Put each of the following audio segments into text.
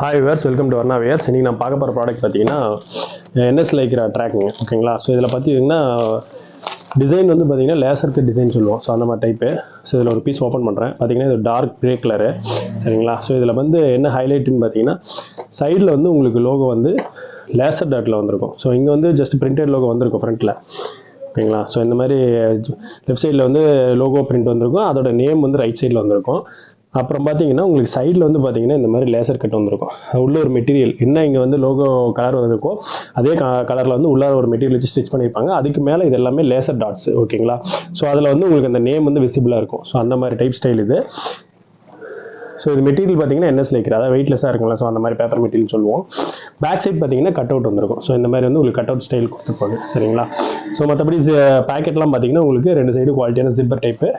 Hi viewers, welcome to Varna Wears. இன்னைக்கு நான் பார்க்க போகிற ப்ராடக்ட் பார்த்தீங்கன்னா NS லைக்ரா ட்ராக்கிங் ஓகேங்களா. ஸோ இதில் பார்த்தீங்கன்னா டிசைன் வந்து பார்த்தீங்கன்னா லேசர் கட் டிசைன் சொல்லுவோம். ஸோ அந்த மாதிரி டைப்பு. ஸோ இதில் ஒரு பீஸ் ஓப்பன் பண்ணுறேன். பார்த்தீங்கன்னா இது டார்க் கிரே கலரு சரிங்களா. ஸோ இதில் வந்து என்ன ஹைலைட்டுன்னு பார்த்தீங்கன்னா சைடில் வந்து உங்களுக்கு லோகோ வந்து லேசர் டாட்டில் வந்திருக்கும். ஸோ இங்கே வந்து ஜஸ்ட் பிரிண்டட் லோகோ வந்திருக்கும் ஃப்ரண்ட்டில் ஓகேங்களா. ஸோ இந்த மாதிரி லெஃப்ட் சைடில் வந்து லோகோ பிரிண்ட் வந்திருக்கும், அதோட நேம் வந்து ரைட் சைடில் வந்திருக்கும். அப்புறம் பார்த்தீங்கன்னா உங்களுக்கு சைடில் வந்து பார்த்தீங்கன்னா இந்த மாதிரி லேசர் கட் வந்திருக்கும். உள்ள ஒரு மெட்டீரியல் என்ன இங்கே வந்து லோகோ கலர் வந்திருக்கோ அதே கலரில் வந்து உள்ளார ஒரு மெட்டீரியல் வச்சு ஸ்டிச் பண்ணியிருப்பாங்க. அதுக்கு மேலே இது எல்லாமே லேசர் டாட்ஸ் ஓகேங்களா. ஸோ அதில் வந்து உங்களுக்கு அந்த நேம் வந்து விசிபிளாக இருக்கும். ஸோ அந்த மாதிரி டைப் ஸ்டைல் இது. ஸோ இது மெட்டீரியல் பார்த்தீங்கன்னா NS லைக்ரா, அதாவது வெயிட்லெஸ்ஸாக இருக்குங்களா. ஸோ அந்த மாதிரி பேப்பர் மெட்டீரியல் சொல்லுவோம். பேக் சைட் பார்த்தீங்கன்னா கட் அவுட் வந்திருக்கும். ஸோ இந்த மாதிரி வந்து உங்களுக்கு கட் அவுட் ஸ்டைல் கொடுத்துருப்பாங்க சரிங்களா. ஸோ மற்றபடி பேக்கெட்லாம் பார்த்தீங்கன்னா உங்களுக்கு ரெண்டு சைடு குவாலிட்டியான ஜிப்பர் டைப்பு,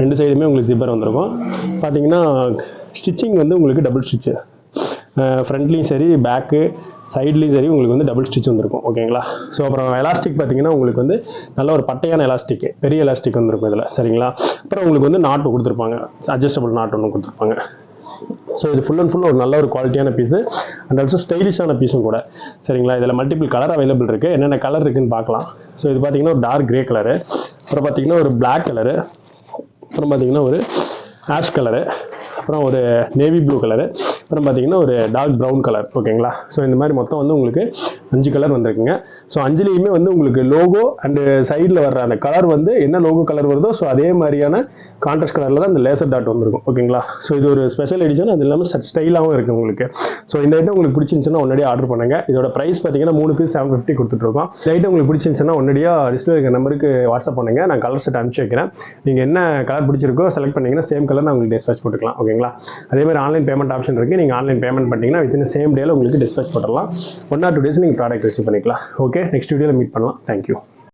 ரெண்டு சைடுமே உங்களுக்கு ஜிப்பர் வந்திருக்கும். பார்த்தீங்கன்னா ஸ்டிச்சிங் வந்து உங்களுக்கு டபுள் ஸ்டிச்சு, ஃப்ரண்ட்லேயும் சரி பேக்கு சைட்லேயும் சரி உங்களுக்கு வந்து டபுள் ஸ்டிச் வந்திருக்கும் ஓகேங்களா. ஸோ அப்புறம் எலாஸ்டிக் பார்த்தீங்கன்னா உங்களுக்கு வந்து நல்ல ஒரு பட்டையான எலாஸ்டிக், பெரிய எலாஸ்டிக் வந்திருக்கும் இதில் சரிங்களா. அப்புறம் உங்களுக்கு வந்து நாட்டு கொடுத்துருப்பாங்க, அட்ஜஸ்டபிள் நாட் ஒன்று கொடுத்துருப்பாங்க. ஸோ இது ஃபுல் அண்ட் ஃபுல் ஒரு நல்ல ஒரு குவாலிட்டியான பீஸு அண்ட் ஆல்சோ ஸ்டைலிஷான பீஸும் கூட சரிங்களா. இதில் மல்டிபிள் கலர் அவைலபிள் இருக்குது. என்னென்ன கலர் இருக்குதுன்னு பார்க்கலாம். ஸோ இது பார்த்தீங்கன்னா ஒரு டார்க் கிரே கலரு, அப்புறம் பார்த்தீங்கன்னா ஒரு பிளாக் கலரு, அப்புறம் பார்த்தீங்கன்னா ஒரு ஆஷ் கலரு, அப்புறம் ஒரு நேவி ப்ளூ கலரு, அப்புறம் பார்த்தீங்கன்னா ஒரு டார்க் ப்ரௌன் கலர் ஓகேங்களா. ஸோ இந்த மாதிரி மொத்தம் வந்து உங்களுக்கு 5 கலர் வந்திருக்குங்க. ஸோ 5லேயுமே வந்து உங்களுக்கு லோகோ அண்டு சைடில் வர்ற அந்த கலர் வந்து என்ன லோகோ கலர் வருதோ ஸோ அதே மாதிரியான கான்ட்ராஸ்ட் கலரில் தான் இந்த லேசர் டாட் வந்திருக்கும் ஓகேங்களா. ஸோ இது ஒரு ஸ்பெஷல் எடிஷன், அது இல்லாமல் ஸ்டைலாகவும் இருக்குது உங்களுக்கு. ஸோ இந்த ஐட்டம் உங்களுக்கு பிடிச்சிருந்துச்சுன்னா உடனடியே ஆர்டர் பண்ணுங்கள். இதோட ப்ரைஸ் பார்த்தீங்கன்னா 3 பீஸ் 750 கொடுத்துட்ருக்கோம். இந்த ஐட்டம் உங்களுக்கு பிடிச்சிருந்துச்சுன்னா உடனடியாக டிஸ்பிளே இருக்கிற நம்பருக்கு வாட்ஸ்அப் பண்ணுங்கள். நான் கலர் செட் அனுப்பிச்சு வைக்கிறேன். நீங்கள் என்ன கலர் பிடிச்சிருக்கோ செலக்ட் பண்ணிங்கன்னா சேம் கலர் நான் உங்களுக்கு டிஸ்பேச் போட்டுக்கலாம் ஓகேங்களா. அதே மாதிரி ஆன்லைன் பேமெண்ட் ஆப்ஷன் இருக்குது. நீங்கள் ஆன்லைன் பேமெண்ட் பண்ணிட்டீங்கன்னா வித்தின் சேம் டேல உங்களுக்கு டிஸ்பேச் போட்டுடலாம். 1 or 2 days நீங்கள் ப்ராடக்ட் ரிசீவ் பண்ணிக்கலாம். ஓகே, நெக்ஸ்ட் வீடியோவில் மீட் பண்ணலாம். தேங்க்யூ.